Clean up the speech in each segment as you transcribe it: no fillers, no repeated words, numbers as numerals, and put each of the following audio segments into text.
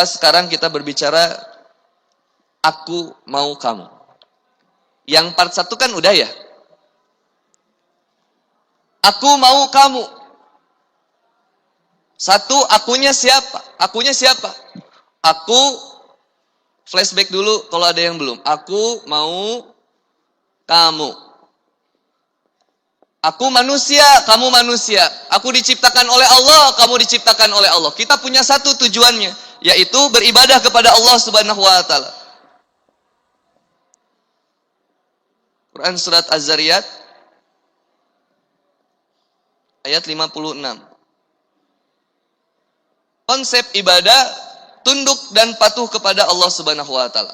Sekarang kita berbicara aku mau kamu. Yang part 1 kan udah ya. Aku mau kamu. Satu, akunya siapa? Akunya siapa? Aku, flashback dulu kalau ada yang belum. Aku mau kamu. Aku manusia, kamu manusia. Aku diciptakan oleh Allah, kamu diciptakan oleh Allah. Kita punya satu tujuannya, yaitu beribadah kepada Allah Subhanahu wa taala. Quran surat Az-Zariyat ayat 56. Konsep ibadah tunduk dan patuh kepada Allah Subhanahu wa taala.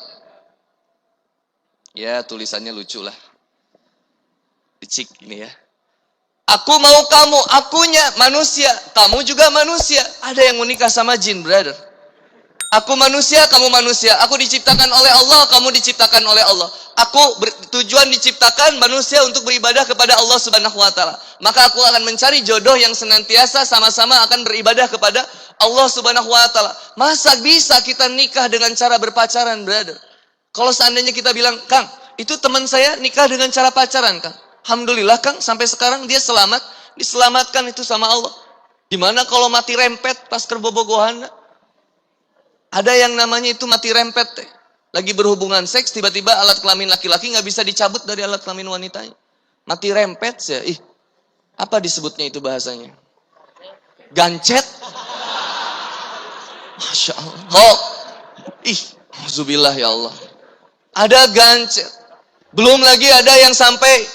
Ya, tulisannya lucu lah. Dicik ini ya. Aku mau kamu, akunya manusia, kamu juga manusia. Ada yang menikah sama jin, brother. Aku manusia, kamu manusia. Aku diciptakan oleh Allah, kamu diciptakan oleh Allah. Aku tujuan diciptakan manusia untuk beribadah kepada Allah Subhanahu wa taala. Maka aku akan mencari jodoh yang senantiasa sama-sama akan beribadah kepada Allah Subhanahu wa taala. Masa bisa kita nikah dengan cara berpacaran, brother? Kalau seandainya kita bilang, "Kang, itu teman saya nikah dengan cara pacaran, Kang." Alhamdulillah, Kang, sampai sekarang dia selamat, diselamatkan itu sama Allah. Gimana kalau mati rempet pas kerbobogohan? Ada yang namanya itu mati rempet teh. Lagi berhubungan seks, tiba-tiba alat kelamin laki-laki nggak bisa dicabut dari alat kelamin wanitanya. Mati rempet sih. Apa disebutnya itu bahasanya? Gancet? Masya Allah. Alhamdulillah ya Allah. Ada gancet. Belum lagi ada yang sampai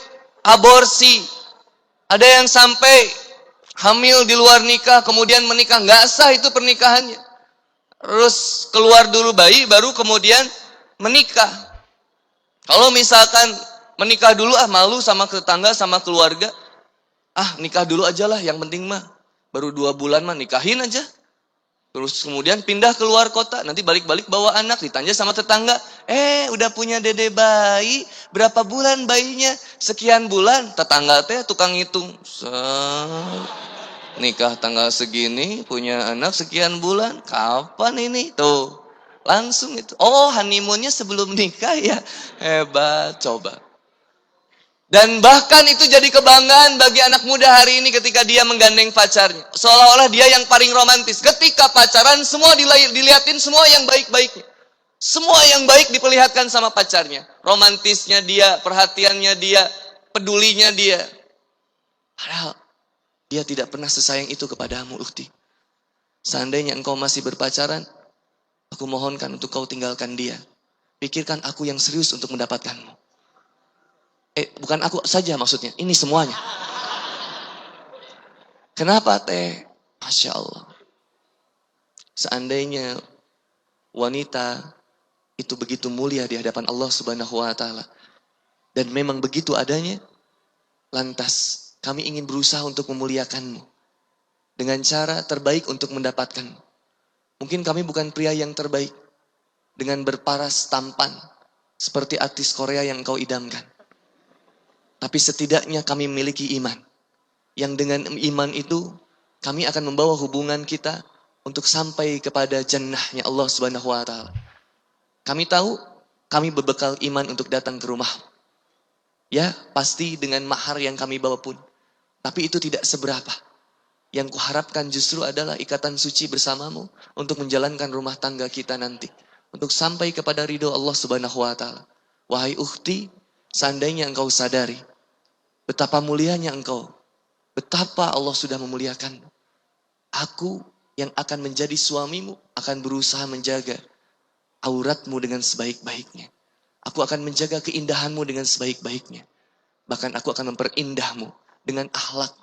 aborsi. Ada yang sampai hamil di luar nikah, kemudian menikah. Nggak sah itu pernikahannya. Terus keluar dulu bayi, baru kemudian menikah. Kalau misalkan menikah dulu, malu sama tetangga, sama keluarga. Nikah dulu aja lah, yang penting mah. Baru 2 bulan mah nikahin aja. Terus kemudian pindah keluar kota, nanti balik-balik bawa anak, ditanya sama tetangga. Udah punya dede bayi, berapa bulan bayinya? Sekian bulan. Tetangga teh tukang hitung. Nikah tanggal segini, punya anak sekian bulan. Kapan ini? Tuh, langsung itu. Honeymoonnya sebelum nikah ya. Hebat, coba. Dan bahkan itu jadi kebanggaan bagi anak muda hari ini ketika dia menggandeng pacarnya. Seolah-olah dia yang paling romantis. Ketika pacaran, semua dilihatin semua yang baik-baiknya. Semua yang baik diperlihatkan sama pacarnya. Romantisnya dia, perhatiannya dia, pedulinya dia. Padahal dia tidak pernah sesayang itu kepadamu, ukhti. Seandainya engkau masih berpacaran, aku mohonkan untuk kau tinggalkan dia. Pikirkan aku yang serius untuk mendapatkanmu. Bukan aku saja maksudnya, ini semuanya. Kenapa teh? Masya Allah. Seandainya wanita itu begitu mulia di hadapan Allah Subhanahu wa taala, dan memang begitu adanya, lantas kami ingin berusaha untuk memuliakanmu dengan cara terbaik untuk mendapatkanmu. Mungkin kami bukan pria yang terbaik dengan berparas tampan seperti artis Korea yang kau idamkan. Tapi setidaknya kami memiliki iman. Yang dengan iman itu kami akan membawa hubungan kita untuk sampai kepada jannahnya Allah Subhanahu wa taala. Kami tahu kami berbekal iman untuk datang ke rumah. Ya, pasti dengan mahar yang kami bawa pun. Tapi itu tidak seberapa. Yang kuharapkan justru adalah ikatan suci bersamamu untuk menjalankan rumah tangga kita nanti. Untuk sampai kepada ridho Allah Subhanahu wa taala. Wahai ukhti, seandainya engkau sadari betapa mulianya engkau, betapa Allah sudah memuliakanmu. Aku yang akan menjadi suamimu akan berusaha menjaga auratmu dengan sebaik-baiknya. Aku akan menjaga keindahanmu dengan sebaik-baiknya. Bahkan aku akan memperindah,mu dengan akhlak.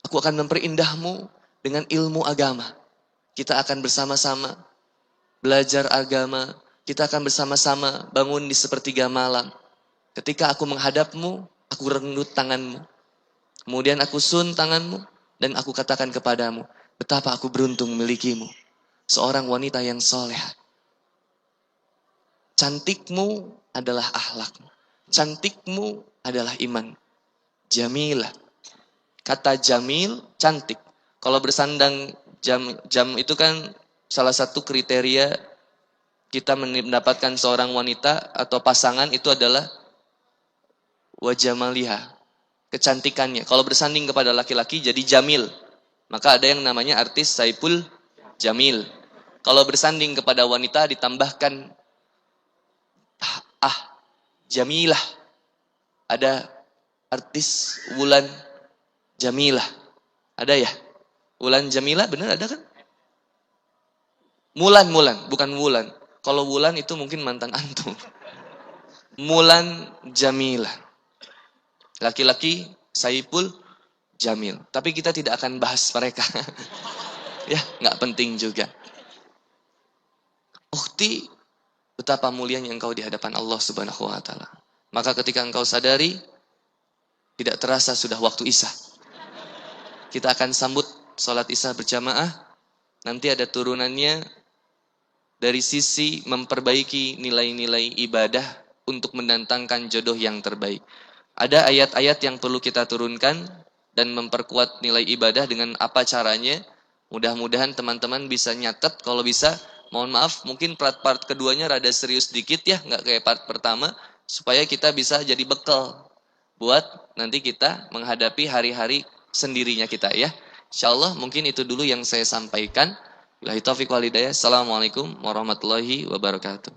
Aku akan memperindah,mu dengan ilmu agama. Kita akan bersama-sama belajar agama. Kita akan bersama-sama bangun di sepertiga malam. Ketika aku menghadapmu, aku renggut tanganmu. Kemudian aku sun tanganmu dan aku katakan kepadamu, betapa aku beruntung memilikimu. Seorang wanita yang solehah. Cantikmu adalah akhlakmu. Cantikmu adalah iman. Jamilah. Kata jamil, cantik. Kalau bersandang jam itu kan salah satu kriteria kita mendapatkan seorang wanita atau pasangan itu adalah wajah maliha, kecantikannya. Kalau bersanding kepada laki-laki jadi jamil. Maka ada yang namanya artis Saipul Jamil. Kalau bersanding kepada wanita ditambahkan Jamilah. Ada artis Wulan Jamilah. Ada ya? Wulan Jamilah benar ada kan? Mulan, bukan Wulan. Kalau Wulan itu mungkin mantan antum. Mulan Jamilah. Laki-laki Saipul Jamil. Tapi kita tidak akan bahas mereka. Ya, nggak penting juga. Ukhti, betapa mulianya engkau di hadapan Allah Subhanahu wa taala. Maka ketika engkau sadari, tidak terasa sudah waktu Isya. Kita akan sambut sholat Isya berjamaah. Nanti ada turunannya dari sisi memperbaiki nilai-nilai ibadah untuk mendatangkan jodoh yang terbaik. Ada ayat-ayat yang perlu kita turunkan dan memperkuat nilai ibadah dengan apa caranya. Mudah-mudahan teman-teman bisa nyatet, kalau bisa. Mohon maaf, mungkin part keduanya rada serius dikit ya, nggak kayak part pertama, supaya kita bisa jadi bekal buat nanti kita menghadapi hari-hari sendirinya kita ya. Insyaallah mungkin itu dulu yang saya sampaikan. Billahi taufiq wal hidayah. Assalamualaikum warahmatullahi wabarakatuh.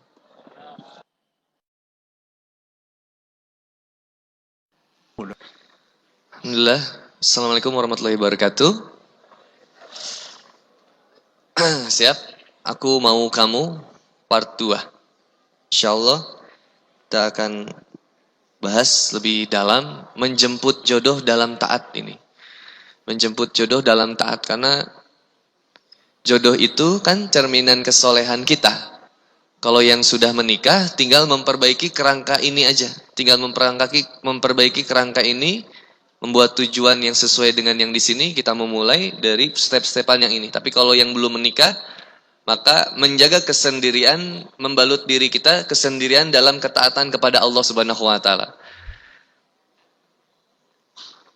Alhamdulillah. Assalamualaikum warahmatullahi wabarakatuh. Siap? Aku mau kamu part 2. Insyaallah kita akan bahas lebih dalam menjemput jodoh dalam taat ini. Menjemput jodoh dalam taat, karena jodoh itu kan cerminan kesolehan kita. Kalau yang sudah menikah tinggal memperbaiki kerangka ini aja. Tinggal memperbaiki kerangka ini, membuat tujuan yang sesuai dengan yang di sini, kita memulai dari step-stepan yang ini. Tapi kalau yang belum menikah, maka menjaga kesendirian, membalut diri kita kesendirian dalam ketaatan kepada Allah Subhanahu wa taala.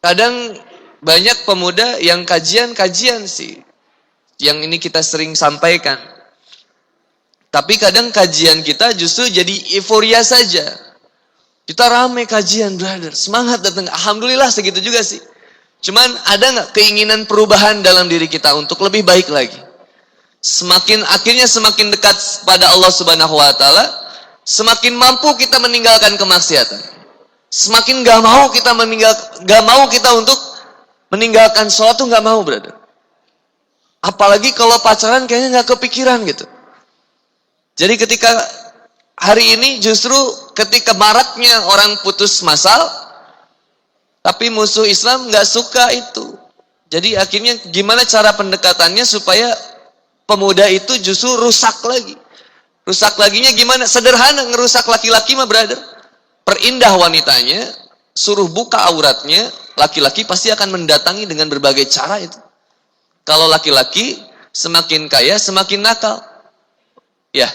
Kadang banyak pemuda yang kajian sih. Yang ini kita sering sampaikan. Tapi kadang kajian kita justru jadi euforia saja. Kita rame kajian, brother. Semangat datang. Alhamdulillah segitu juga sih. Cuman ada nggak keinginan perubahan dalam diri kita untuk lebih baik lagi? Akhirnya semakin dekat pada Allah Subhanahu wa taala, semakin mampu kita meninggalkan kemaksiatan. Semakin gak mau kita untuk meninggalkan sholat tuh gak mau, brother. Apalagi kalau pacaran kayaknya gak kepikiran gitu. Jadi ketika hari ini justru ketika maraknya orang putus masal, tapi musuh Islam gak suka itu. Jadi akhirnya gimana cara pendekatannya supaya pemuda itu justru rusak lagi. Rusak laginya gimana? Sederhana, ngerusak laki-laki mah, brother. Perindah wanitanya, suruh buka auratnya, laki-laki pasti akan mendatangi dengan berbagai cara itu. Kalau laki-laki semakin kaya, semakin nakal. Ya.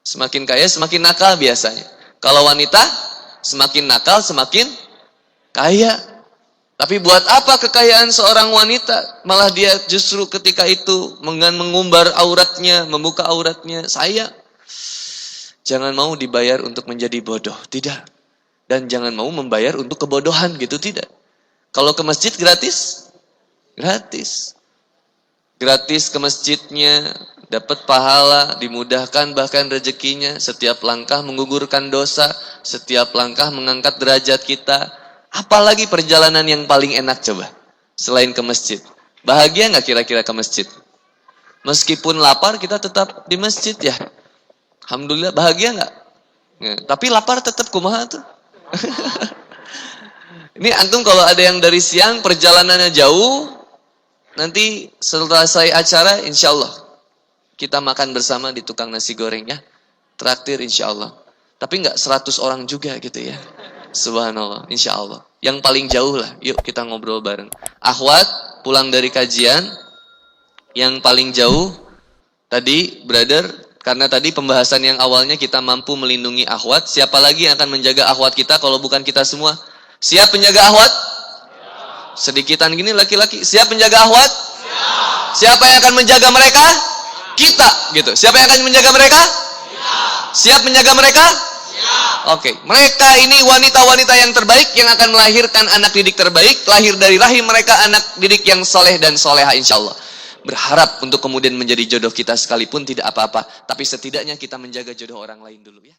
Semakin kaya, semakin nakal biasanya. Kalau wanita, semakin nakal, semakin kaya. Tapi buat apa kekayaan seorang wanita? Malah dia justru ketika itu dengan mengumbar auratnya, membuka auratnya. Sayang. Jangan mau dibayar untuk menjadi bodoh. Tidak. Dan jangan mau membayar untuk kebodohan gitu. Tidak. Kalau ke masjid gratis? Gratis. Gratis ke masjidnya. Dapat pahala, dimudahkan bahkan rezekinya. Setiap langkah menggugurkan dosa. Setiap langkah mengangkat derajat kita. Apalagi perjalanan yang paling enak coba, selain ke masjid. Bahagia nggak kira-kira ke masjid? Meskipun lapar kita tetap di masjid ya. Alhamdulillah, bahagia nggak? Tapi lapar tetap kumaha tuh. Ini antum kalau ada yang dari siang perjalanannya jauh, nanti selesai acara insya Allah kita makan bersama di tukang nasi goreng ya. Traktir insya Allah. Tapi nggak 100 orang juga gitu ya. Subhanallah, insya Allah. Yang paling jauh lah, yuk kita ngobrol bareng. Akhwat, pulang dari kajian, yang paling jauh, tadi, brother, karena tadi pembahasan yang awalnya kita mampu melindungi akhwat, siapa lagi yang akan menjaga akhwat kita kalau bukan kita semua? Siap penjaga akhwat? Sedikitan gini laki-laki, siap penjaga akhwat? Siapa yang akan menjaga mereka? Kita, gitu. Siapa yang akan menjaga mereka? Siap menjaga mereka? Oke, mereka ini wanita-wanita yang terbaik yang akan melahirkan anak didik terbaik, lahir dari rahim mereka anak didik yang soleh dan soleha insya Allah. Berharap untuk kemudian menjadi jodoh kita sekalipun tidak apa-apa, tapi setidaknya kita menjaga jodoh orang lain dulu ya.